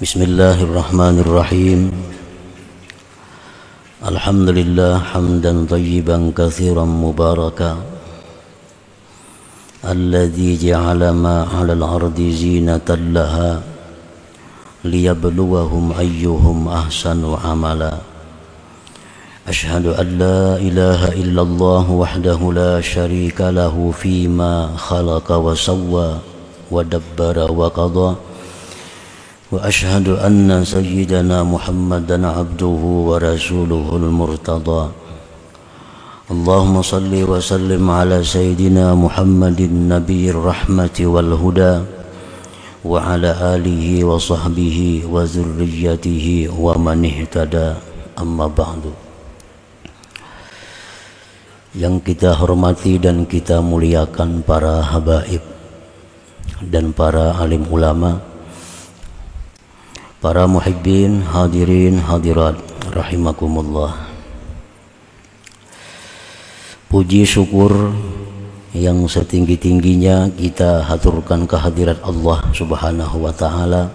Bismillahirrahmanirrahim. Alhamdulillah hamdan tayyiban katsiran mubaraka alladzi ja'ala ma 'alal ardi zinatan laha liyabluwahum ayyuhum ahsanu amala. Ashhadu an la ilaha illallah wahdahu la syarika lahu fima khalaqa wa sawwa wa dabbara wa qada. Wa ashhadu anna sayyidana Muhammadan abduhu wa rasuluhul murtada. Allahumma salli wa sallim ala sayyidina Muhammadin nabiyir rahmati wal huda wa ala alihi wa sahbihi wa zurriyyatihi wa man ihtada, amma ba'du. Yang kita hormati dan kita muliakan para habaib dan para alim ulama, para muhibbin, hadirin, hadirat, rahimakumullah. Puji syukur yang setinggi-tingginya kita haturkan kehadirat Allah subhanahu wa ta'ala,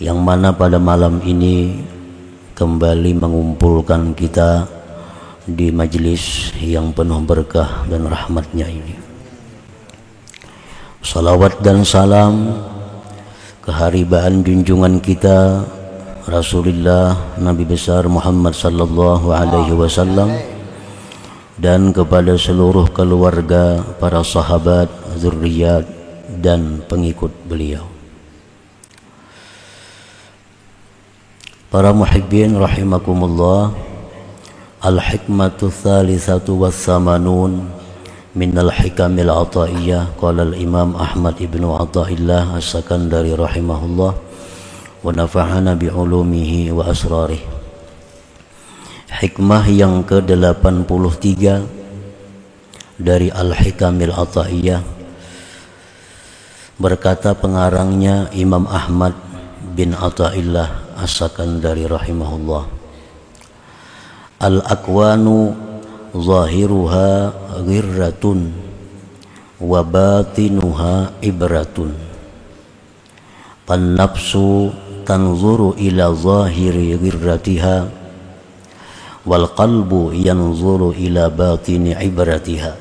yang mana pada malam ini kembali mengumpulkan kita di majlis yang penuh berkah dan rahmatnya ini. Salawat dan salam keharibaan junjungan kita Rasulullah Nabi besar Muhammad sallallahu alaihi wasallam dan kepada seluruh keluarga, para sahabat, zurriyat dan pengikut beliau. Para muhibbin rahimakumullah, al-hikmatu thalithatu was-samanun minal hikamil ataiyah, qala al-imam Ahmad ibnu Athaillah as-Sakandari rahimahullah wa nafa'ana bi'ulumihi wa asrarih. Hikmah yang ke-83 dari al-hikamil ataiyah, berkata pengarangnya Imam Ahmad bin Athaillah as-Sakandari rahimahullah, al-akwanu zahiruha ghirratun wa batinuha ibratun. Pan nafsu tanzuru ila zahiri ghirratiha wal qalbu yanzuru ila batini ibratiha.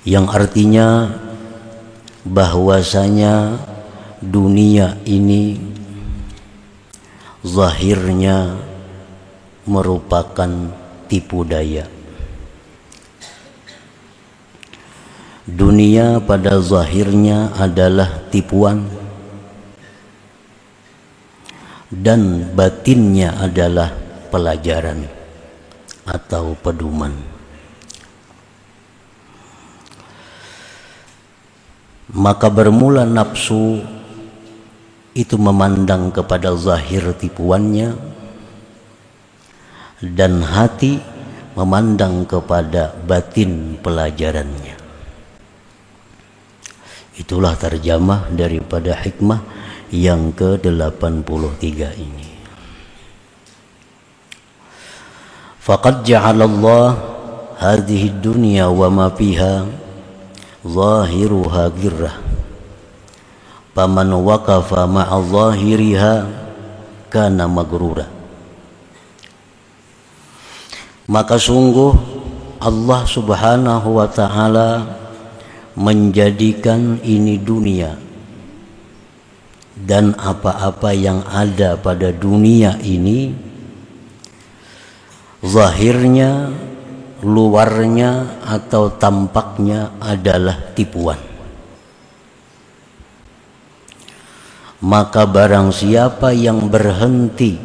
Yang artinya bahwasanya dunia ini zahirnya merupakan tipu daya. Dunia pada zahirnya adalah tipuan dan batinnya adalah pelajaran atau pedoman. Maka bermula nafsu itu memandang kepada zahir tipuannya, dan hati memandang kepada batin pelajarannya. Itulah terjemah daripada hikmah yang ke-83 ini. Faqad ja'alallah hadhihi dunya wa ma fiha zahiruha ghirrah. Faman waqafa ma'a zahiriha kana maghrura. Maka sungguh Allah subhanahu wa ta'ala menjadikan ini dunia dan apa-apa yang ada pada dunia ini, zahirnya, luarnya atau tampaknya adalah tipuan. Maka barang siapa yang berhenti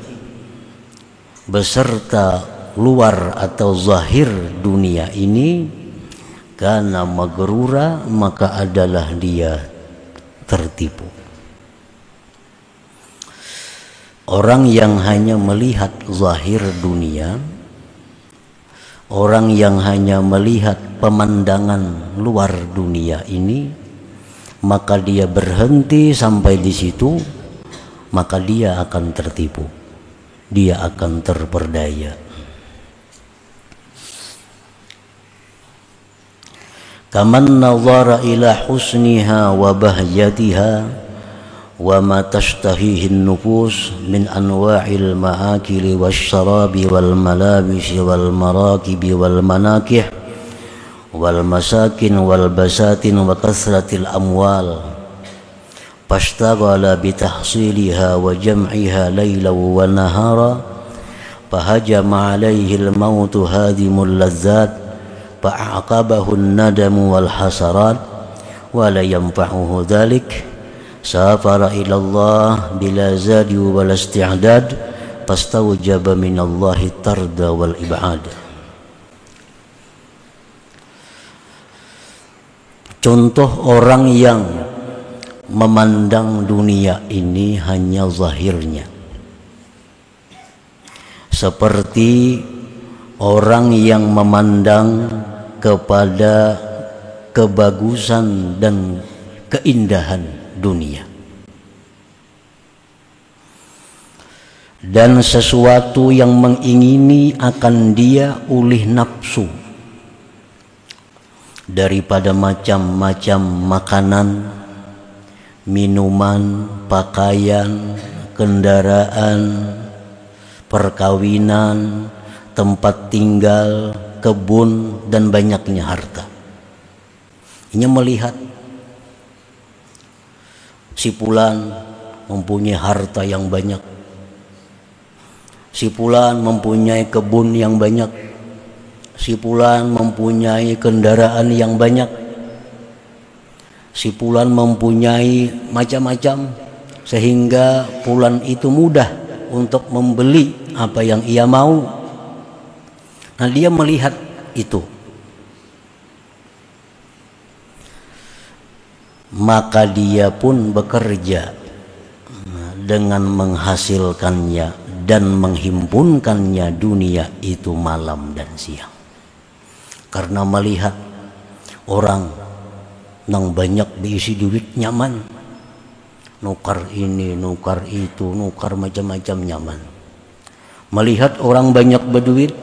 beserta luar atau zahir dunia ini, karena magrura, maka adalah dia tertipu. Orang yang hanya melihat zahir dunia, orang yang hanya melihat pemandangan luar dunia ini, maka dia berhenti sampai di situ, maka dia akan tertipu, dia akan terperdaya. kaman nazara ila husniha wa bahjatiha wa ma tashtahihi an-nufus min anwa'il ma'akili wasyarabi wal malabisi wal marakibi wal manakih wal masakin wal basatin wa kasratil amwal fashtaghala bitahsiliha wa jam'iha laylan wa nahara fahajama alaihi al-mautu hadimul lazzat fa'aqabahu an-nadamu wal hasarat wa la yanfa'uhu dhalik safara ila Allah bila zadi wal isti'dad fastawjaba min Allah tarda wal ib'ad. Contoh orang yang memandang dunia ini hanya zahirnya, seperti orang yang memandang kepada kebagusan dan keindahan dunia, dan sesuatu yang mengingini akan dia oleh nafsu daripada macam-macam makanan, minuman, pakaian, kendaraan, perkawinan, tempat tinggal, kebun, dan banyaknya harta. Ini melihat si fulan mempunyai harta yang banyak, si fulan mempunyai kebun yang banyak, si fulan mempunyai kendaraan yang banyak, si fulan mempunyai macam-macam, sehingga fulan itu mudah untuk membeli apa yang ia mau. Nah, dia melihat itu, maka dia pun bekerja dengan menghasilkannya dan menghimpunkannya dunia itu malam dan siang, karena melihat orang yang banyak diisi duit nyaman, nukar ini, nukar itu, nukar macam-macam nyaman. Melihat orang banyak berduit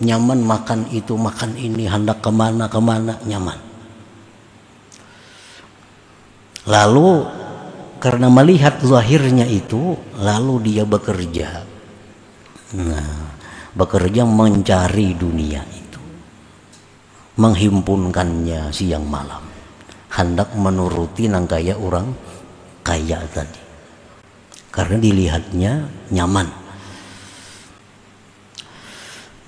nyaman, makan itu, makan ini, hendak kemana-kemana nyaman. Lalu karena melihat zahirnya itu, lalu dia bekerja. Nah, bekerja mencari dunia itu, menghimpunkannya siang malam, hendak menuruti nang kaya orang kaya tadi, karena dilihatnya nyaman.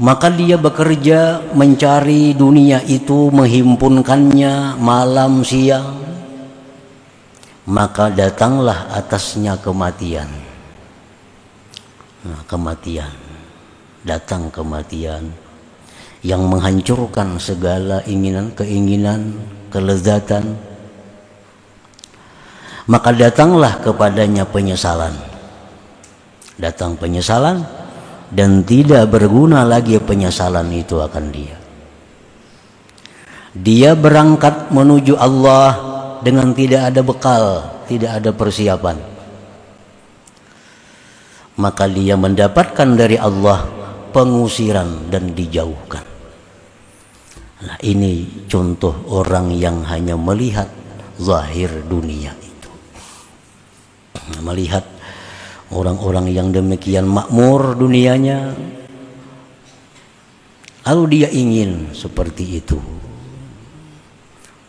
Maka dia bekerja mencari dunia itu, menghimpunkannya malam siang. Maka datanglah atasnya kematian. Nah, kematian, datang kematian yang menghancurkan segala keinginan, kelezatan. Maka datanglah kepadanya penyesalan. Datang penyesalan, dan tidak berguna lagi penyesalan itu akan dia. Dia berangkat menuju Allah dengan tidak ada bekal, tidak ada persiapan. Maka dia mendapatkan dari Allah pengusiran dan dijauhkan. Nah, ini contoh orang yang hanya melihat zahir dunia itu. Melihat orang-orang yang demikian makmur dunianya, lalu dia ingin seperti itu.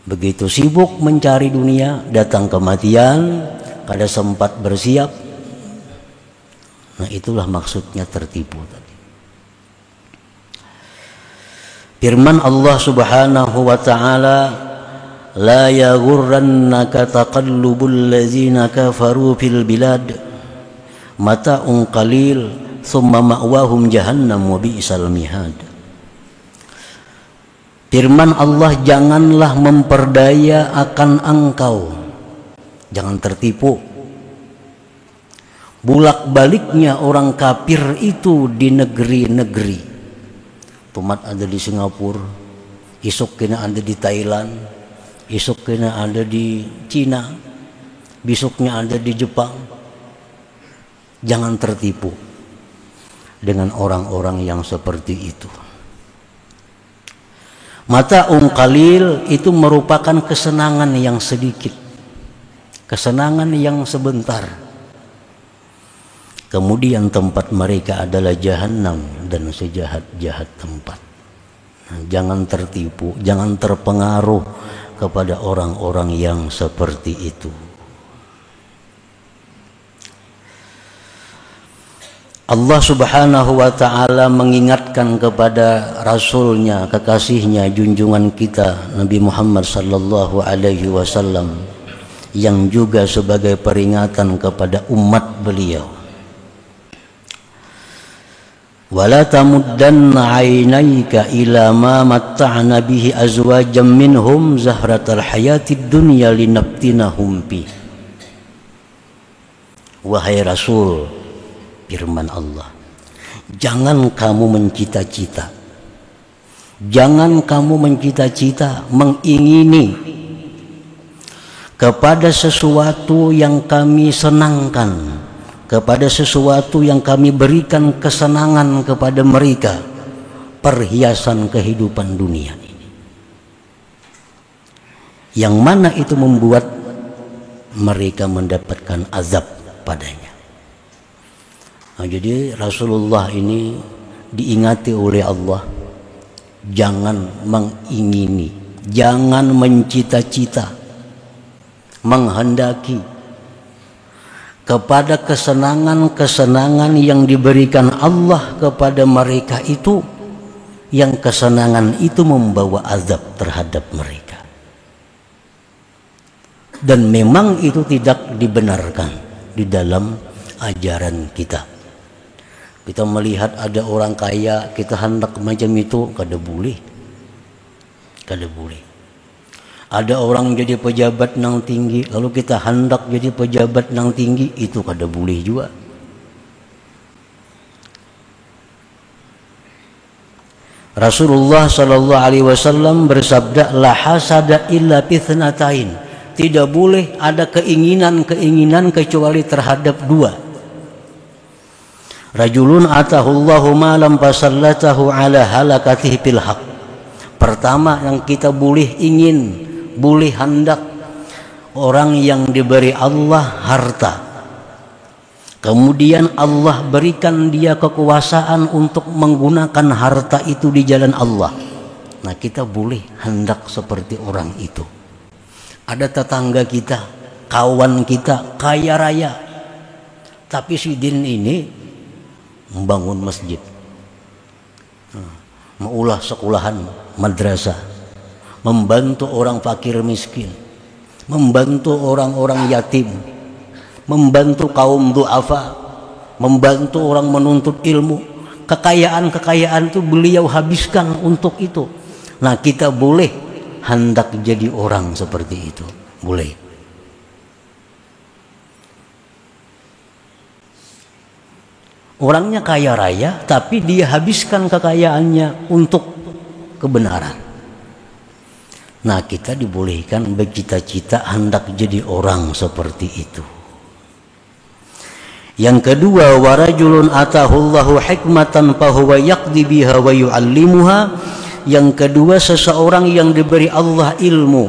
Begitu sibuk mencari dunia, datang kematian, kada sempat bersiap. Nah, itulah maksudnya tertipu tadi. Firman Allah Subhanahu wa ta'ala, la yaghurrannaka taqallubul ladzina kafaru fil bilad mata'un qalil thumma ma'wahum jahannam wa bi'sal mihad. Firman Allah, janganlah memperdaya akan engkau, jangan tertipu. Bulak-baliknya orang kafir itu di negeri-negeri. Tumat ada di Singapura, isuk kena ada di Thailand, isuk kena ada di Cina, besoknya ada di Jepang. Jangan tertipu dengan orang-orang yang seperti itu. Mata'un qalil itu merupakan kesenangan yang sedikit, kesenangan yang sebentar. Kemudian tempat mereka adalah jahanam dan sejahat-jahat tempat. Nah, jangan tertipu, jangan terpengaruh kepada orang-orang yang seperti itu. Allah Subhanahu wa ta'ala mengingatkan kepada Rasulnya, kekasihnya, junjungan kita Nabi Muhammad sallallahu alaihi wasallam, yang juga sebagai peringatan kepada umat beliau. Wala tamuddanna 'ainaika ila ma matta'na bihi azwajan minhum zahratal hayatid dunya linaftinahum fi. Wahai Rasul, firman Allah, jangan kamu mencita-cita, jangan kamu mencita-cita, mengingini kepada sesuatu yang kami senangkan, kepada sesuatu yang kami berikan kesenangan kepada mereka, perhiasan kehidupan dunia ini, yang mana itu membuat mereka mendapatkan azab padanya. Nah, jadi Rasulullah ini diingati oleh Allah, jangan mengingini, jangan mencita-cita, menghendaki kepada kesenangan-kesenangan yang diberikan Allah kepada mereka itu, yang kesenangan itu membawa azab terhadap mereka. Dan memang itu tidak dibenarkan di dalam ajaran kita. Kita melihat ada orang kaya, kita hendak macam itu, kada boleh, kada boleh. Ada orang jadi pejabat nang tinggi, lalu kita hendak jadi pejabat nang tinggi, itu kada boleh juga. Rasulullah sallallahu alaihi wasallam bersabda, la hasada illa fitnatain. Tidak boleh ada keinginan-keinginan kecuali terhadap dua. Rajulun atahullahu malam fasallatahu ala halakatihi fil haq. Pertama yang kita boleh ingin, boleh hendak, orang yang diberi Allah harta, kemudian Allah berikan dia kekuasaan untuk menggunakan harta itu di jalan Allah. Nah, kita boleh hendak seperti orang itu. Ada tetangga kita, kawan kita kaya raya, tapi si din ini membangun masjid, mengulah sekolahan madrasah, membantu orang fakir miskin, membantu orang-orang yatim, membantu kaum du'afa, membantu orang menuntut ilmu. Kekayaan-kekayaan itu beliau habiskan untuk itu. Nah, kita boleh hendak jadi orang seperti itu, boleh. Orangnya kaya raya, tapi dia habiskan kekayaannya untuk kebenaran. Nah, kita dibolehkan bercita-cita hendak jadi orang seperti itu. Yang kedua, warajulun atahullahu hikmatan fahuwa yaqdi biha wa yu'allimuha. Yang kedua, seseorang yang diberi Allah ilmu,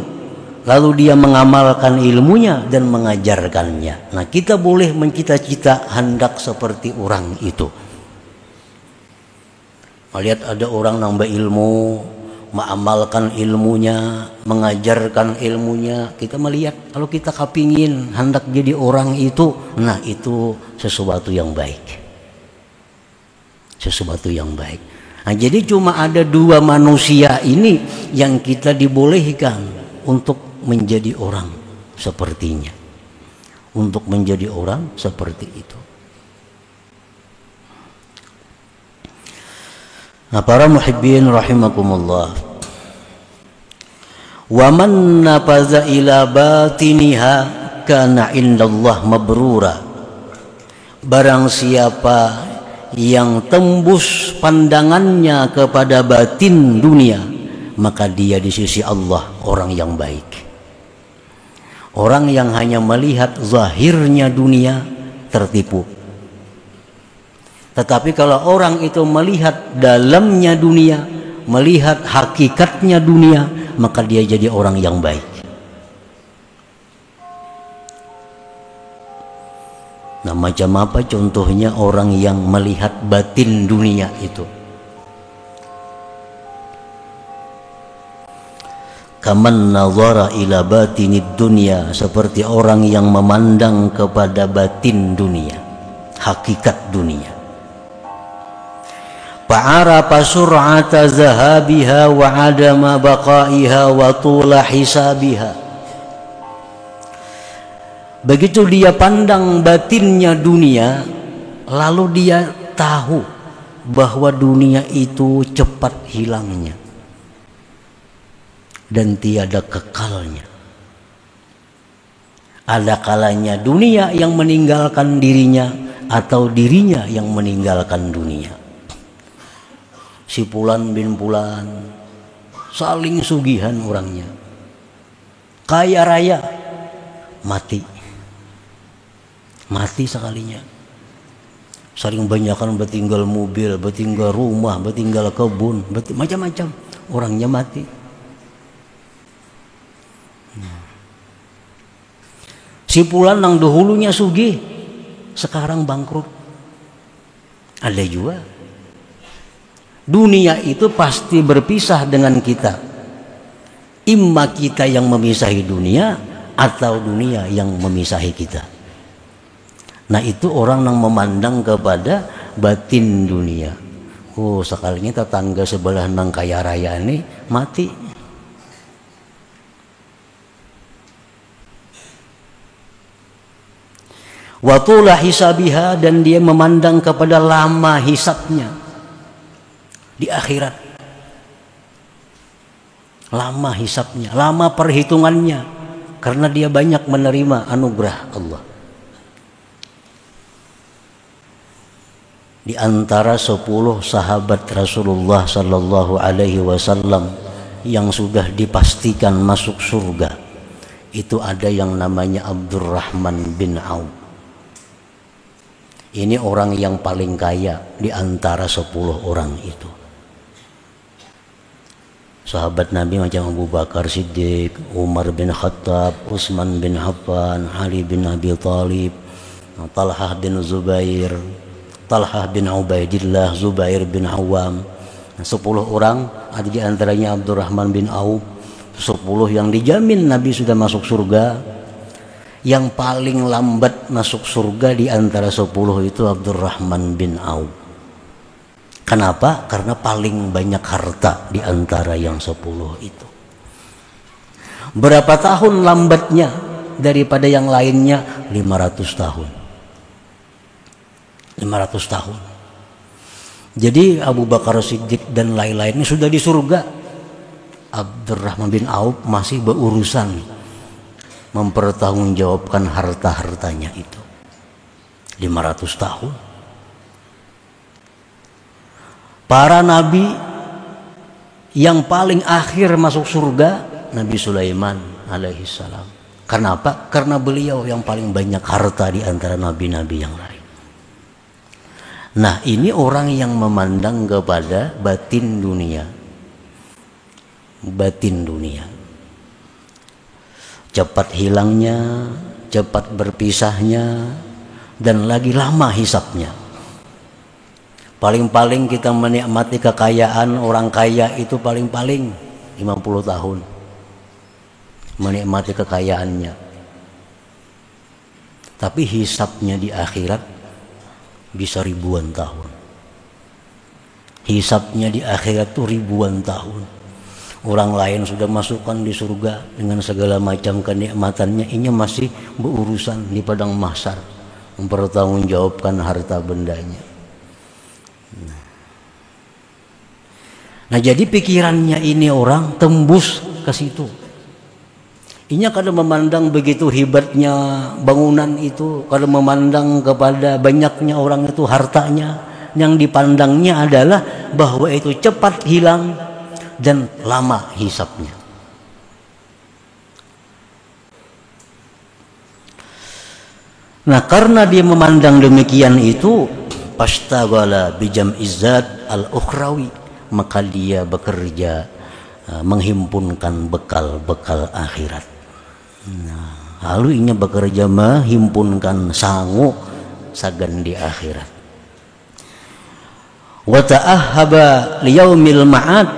lalu dia mengamalkan ilmunya dan mengajarkannya. Nah, kita boleh mencita-cita hendak seperti orang itu. Melihat ada orang nambah ilmu, mengamalkan ilmunya, mengajarkan ilmunya, kita melihat kalau kita kepingin hendak jadi orang itu, nah itu sesuatu yang baik. Sesuatu yang baik. Nah, jadi cuma ada dua manusia ini yang kita dibolehkan untuk menjadi orang sepertinya, untuk menjadi orang seperti itu. Nah, para muhibbin rahimakumullah, wa man nafaza ila batiniha kana indallah mabrura. Barang siapa yang tembus pandangannya kepada batin dunia, maka dia di sisi Allah orang yang baik. Orang yang hanya melihat zahirnya dunia tertipu. Tetapi kalau orang itu melihat dalamnya dunia, melihat hakikatnya dunia, maka dia jadi orang yang baik. Nah, macam apa contohnya orang yang melihat batin dunia itu? Kaman nazara ila batinid dunya, seperti orang yang memandang kepada batin dunia, hakikat dunia. Fa'arafa sur'ata zahabiha wa adama baqaiha wa tula hisabiha. Begitu dia pandang batinnya dunia, lalu dia tahu bahwa dunia itu cepat hilangnya dan tiada kekalnya. Ada kalanya dunia yang meninggalkan dirinya atau dirinya yang meninggalkan dunia. Si Fulan bin Fulan saling sugihan orangnya, kaya raya, mati sekalinya. Saling banyakan bertinggal mobil, bertinggal rumah, bertinggal kebun, macam-macam, orangnya mati. Si Fulan yang dahulunya sugih sekarang bangkrut. Ada juga. Dunia itu pasti berpisah dengan kita. Imma kita yang memisahi dunia atau dunia yang memisahi kita. Nah, itu orang yang memandang kepada batin dunia. Oh, sekalinya tetangga sebelah nang kaya raya ini mati. Wa tula hisabiha, dan dia memandang kepada lama hisabnya di akhirat. Lama hisabnya, lama perhitungannya, karena dia banyak menerima anugerah Allah. Di antara 10 sahabat Rasulullah sallallahu alaihi wasallam yang sudah dipastikan masuk surga, itu ada yang namanya Abdurrahman bin Auf. Ini orang yang paling kaya di antara 10 orang itu. Sahabat Nabi macam Abu Bakar Siddiq, Umar bin Khattab, Utsman bin Affan, Ali bin Abi Thalib, Talhah bin Zubair, Talhah bin Ubaidillah, Zubair bin Awam. 10 orang, ada di antaranya Abdurrahman bin Auf. 10 yang dijamin Nabi sudah masuk surga. Yang paling lambat masuk surga di antara 10 itu Abdurrahman bin Auf. Kenapa? Karena paling banyak harta di antara yang 10 itu. Berapa tahun lambatnya daripada yang lainnya? 500 tahun. 500 tahun. Jadi Abu Bakar Siddiq dan lain-lainnya sudah di surga. Abdurrahman bin Auf masih berurusan mempertanggungjawabkan harta-hartanya itu. 500 tahun. Para nabi yang paling akhir masuk surga, Nabi Sulaiman alaihissalam. Kenapa? Karena beliau yang paling banyak harta di antara nabi-nabi yang lain. Nah, ini orang yang memandang kepada batin dunia. Batin dunia. Cepat hilangnya, cepat berpisahnya, dan lagi lama hisapnya. Paling-paling kita menikmati kekayaan orang kaya itu paling-paling 50 tahun. Menikmati kekayaannya. Tapi hisapnya di akhirat bisa ribuan tahun. Hisapnya di akhirat itu ribuan tahun. Orang lain sudah masukkan di surga dengan segala macam kenikmatannya, ini masih berurusan di padang mahsyar mempertanggungjawabkan harta bendanya. Nah, jadi pikirannya ini orang tembus ke situ. Ini kadang memandang begitu hebatnya bangunan itu, kadang memandang kepada banyaknya orang itu hartanya, yang dipandangnya adalah bahwa itu cepat hilang dan lama hisapnya. Nah, karena dia memandang demikian itu, pastaghala bijam izzat al-ukhrawi, maka dia bekerja menghimpunkan bekal-bekal akhirat. Lalu inya bekerja menghimpunkan sangu sagan di akhirat. Wa ta'ahhaba liyaumil ma'ad,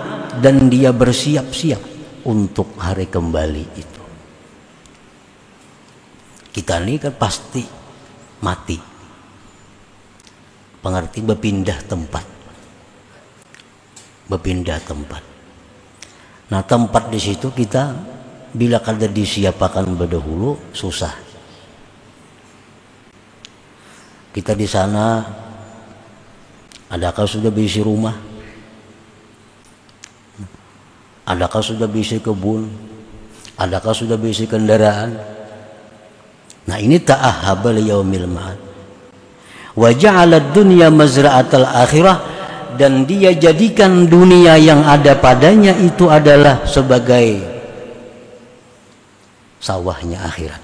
dan dia bersiap-siap untuk hari kembali itu. Kita ini kan pasti mati. Pengerti berpindah tempat. Berpindah tempat. Nah, tempat di situ kita bila kada disiapakan berdahulu susah. Kita di sana, adakah sudah berisi rumah? Adakah sudah berisi kebun? Adakah sudah berisi kendaraan? Nah, ini ta'ahhaba liyaumil ma'ad. Wa ja'ala ad-dunya mazra'atal akhirah, dan dia jadikan dunia yang ada padanya itu adalah sebagai sawahnya akhirat.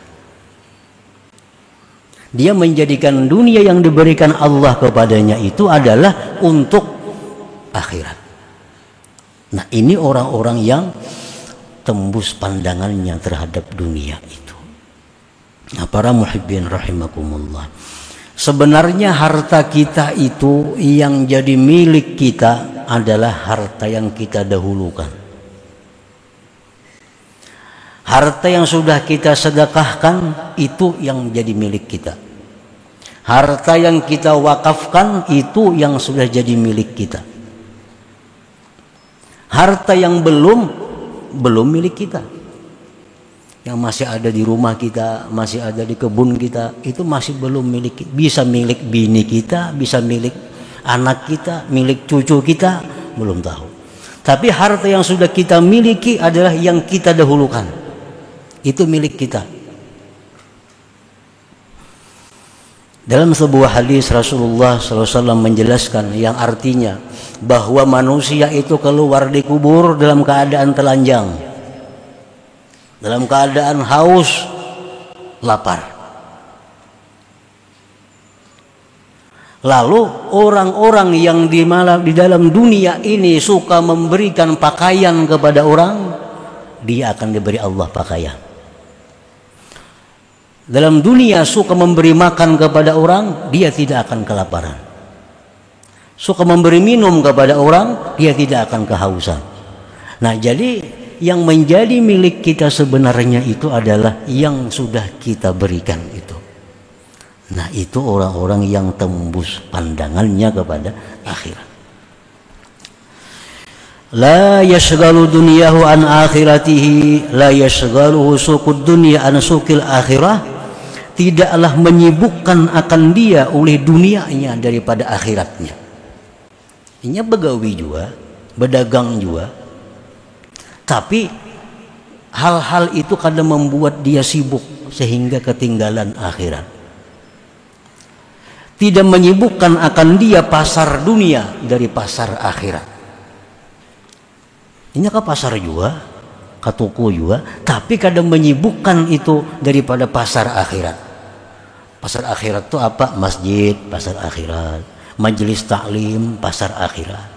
Dia menjadikan dunia yang diberikan Allah kepadanya itu adalah untuk akhirat. Nah, ini orang-orang yang tembus pandangannya terhadap dunia itu. Nah, para muhibbin rahimakumullah, sebenarnya harta kita itu yang jadi milik kita adalah harta yang kita dahulukan. Harta yang sudah kita sedekahkan itu yang jadi milik kita. Harta yang kita wakafkan itu yang sudah jadi milik kita. Harta yang belum milik kita, yang masih ada di rumah kita, masih ada di kebun kita, itu masih belum milik. Bisa milik bini kita, bisa milik anak kita, milik cucu kita, belum tahu. Tapi harta yang sudah kita miliki adalah yang kita dahulukan. Itu milik kita. Dalam sebuah hadis Rasulullah SAW menjelaskan yang artinya bahwa manusia itu keluar di kubur dalam keadaan telanjang, dalam keadaan haus, lapar. Lalu orang-orang yang di dalam dunia ini suka memberikan pakaian kepada orang, dia akan diberi Allah pakaian. Dalam dunia suka memberi makan kepada orang, dia tidak akan kelaparan. Suka memberi minum kepada orang, dia tidak akan kehausan. Nah, jadi yang menjadi milik kita sebenarnya itu adalah yang sudah kita berikan itu. Nah, itu orang-orang yang tembus pandangannya kepada akhirat. La yashghalu dunyahu an akhiratihi, la yashghaluhu suqud dunya an suqil akhirah. Tidaklah menyibukkan akan dia oleh dunianya daripada akhiratnya. Ini begawi juga, berdagang juga. Tapi hal-hal itu kadang membuat dia sibuk sehingga ketinggalan akhirat. Tidak menyibukkan akan dia pasar dunia dari pasar akhirat. Ini ke pasar juga, ke toko juga, tapi kadang menyibukkan itu daripada pasar akhirat. Pasar akhirat itu apa? Masjid, pasar akhirat. Majelis taklim, pasar akhirat.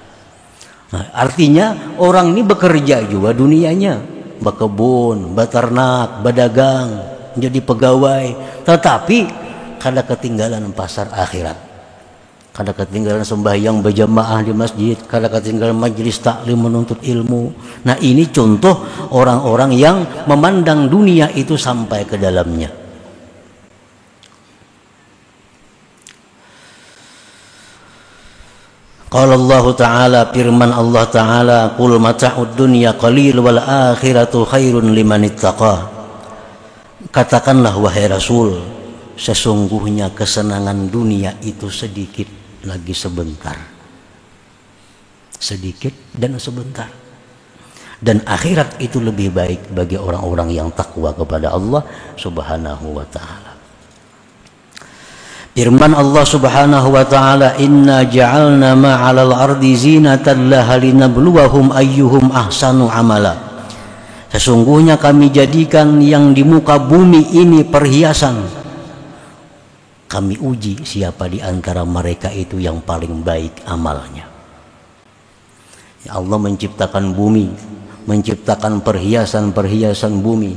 Nah, artinya orang ini bekerja juga dunianya, berkebun, beternak, berdagang, jadi pegawai, tetapi kada ketinggalan pasar akhirat. Kada ketinggalan sembahyang berjamaah di masjid, kada ketinggalan majelis taklim menuntut ilmu. Nah, ini contoh orang-orang yang memandang dunia itu sampai ke dalamnya. Qala Allah Ta'ala, firman Allah Ta'ala, qul mata'ud dunya qalil wal akhiratu khairun liman ittaqa. Katakanlah wahai Rasul, sesungguhnya kesenangan dunia itu sedikit lagi sebentar. Sedikit dan sebentar. Dan akhirat itu lebih baik bagi orang-orang yang takwa kepada Allah Subhanahu wa Ta'ala. Firman Allah Subhanahu wa Ta'ala, inna ja'alna ma'alal ardi zinatan laha linabluwahum ayyuhum ahsanu amala. Sesungguhnya kami jadikan yang di muka bumi ini perhiasan. Kami uji siapa di antara mereka itu yang paling baik amalnya. Allah menciptakan bumi, menciptakan perhiasan-perhiasan bumi.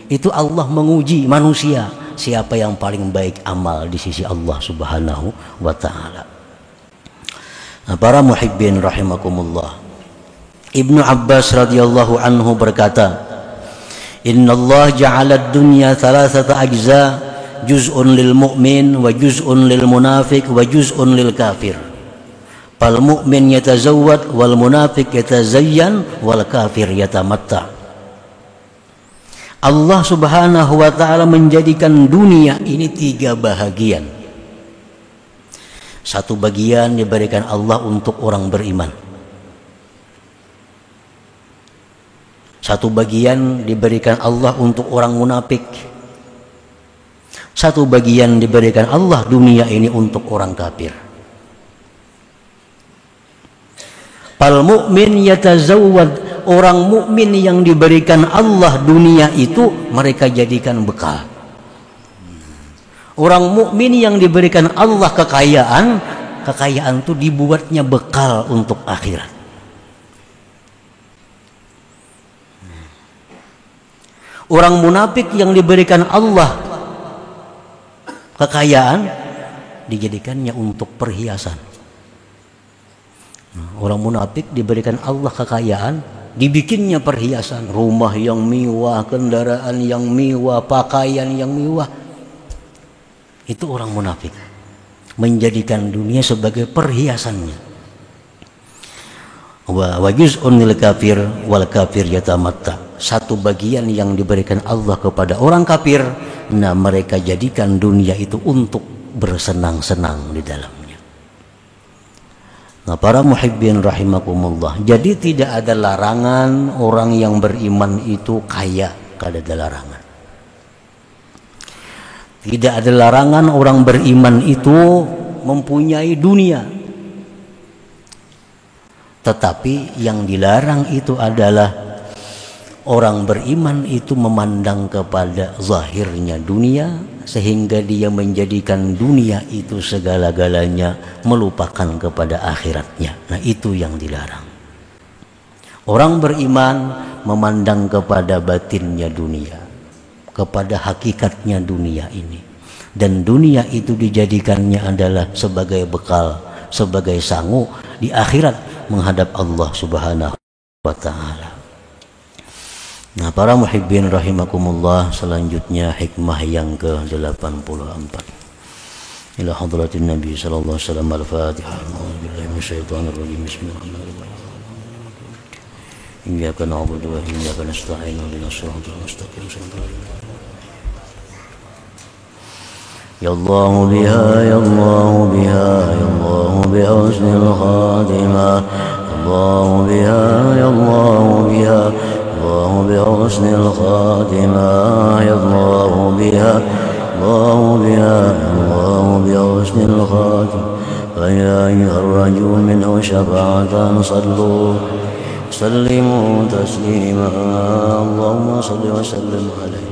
Itu Allah menguji manusia, siapa yang paling baik amal di sisi Allah Subhanahu wa taala. Nah, para muhibbin rahimakumullah. Ibnu Abbas radhiyallahu anhu berkata, "Innallaha ja'ala ad-dunya thalathata ajza, juz'un lil mu'min wa juz'un lil munafiq wa juz'un lil kafir. Fal mu'min yatazawwad wal munafiq yatazayyan wal kafir yatamatta." Allah Subhanahu wa taala menjadikan dunia ini 3 bahagian. Satu bagian diberikan Allah untuk orang beriman. Satu bagian diberikan Allah untuk orang munafik. Satu bagian diberikan Allah dunia ini untuk orang kafir. Fal mu'min yatazawwad, orang mukmin yang diberikan Allah dunia itu mereka jadikan bekal. Orang mukmin yang diberikan Allah kekayaan, kekayaan itu dibuatnya bekal untuk akhirat. Orang munafik yang diberikan Allah kekayaan dijadikannya untuk perhiasan. Orang munafik diberikan Allah kekayaan, dibikinnya perhiasan, rumah yang mewah, kendaraan yang mewah, pakaian yang mewah. Itu orang munafik, menjadikan dunia sebagai perhiasannya. Wa juz'un lil kafir wal kafir yatamatta. Satu bagian yang diberikan Allah kepada orang kafir, nah mereka jadikan dunia itu untuk bersenang-senang di dalamnya. Nah, para muhibbin rahimakumullah, jadi tidak ada larangan orang yang beriman itu kaya, tidak ada larangan. Tidak ada larangan orang beriman itu mempunyai dunia. Tetapi yang dilarang itu adalah orang beriman itu memandang kepada zahirnya dunia, sehingga dia menjadikan dunia itu segala-galanya, melupakan kepada akhiratnya. Nah, itu yang dilarang. Orang beriman memandang kepada batinnya dunia, kepada hakikatnya dunia ini, dan dunia itu dijadikannya adalah sebagai bekal, sebagai sangu di akhirat menghadap Allah Subhanahu wa taala. Nah, para muhibbin rahimakumullah, selanjutnya hikmah yang ke-84. Ila hadratin Nabi sallallahu alaihi wasallam. Al-Fatihah. A'udzubillahi minasyaitonir rajim. Bismillahirrahmanirrahim. Iyyaka na'budu wa iyyaka nasta'in. Ihdinas siratal mustaqim. Ya Allah biha, ya Allah biha, ya Allah bi husnil khatimah. Allah biha, ya Allah biha, الله بحسن الخاتمة. يا الله بها، الله بها، الله بحسن الخاتمة. فيا أيها الرجل منه شفاعة صلوا سلموا تسليما. اللهم صل وسلم عليه.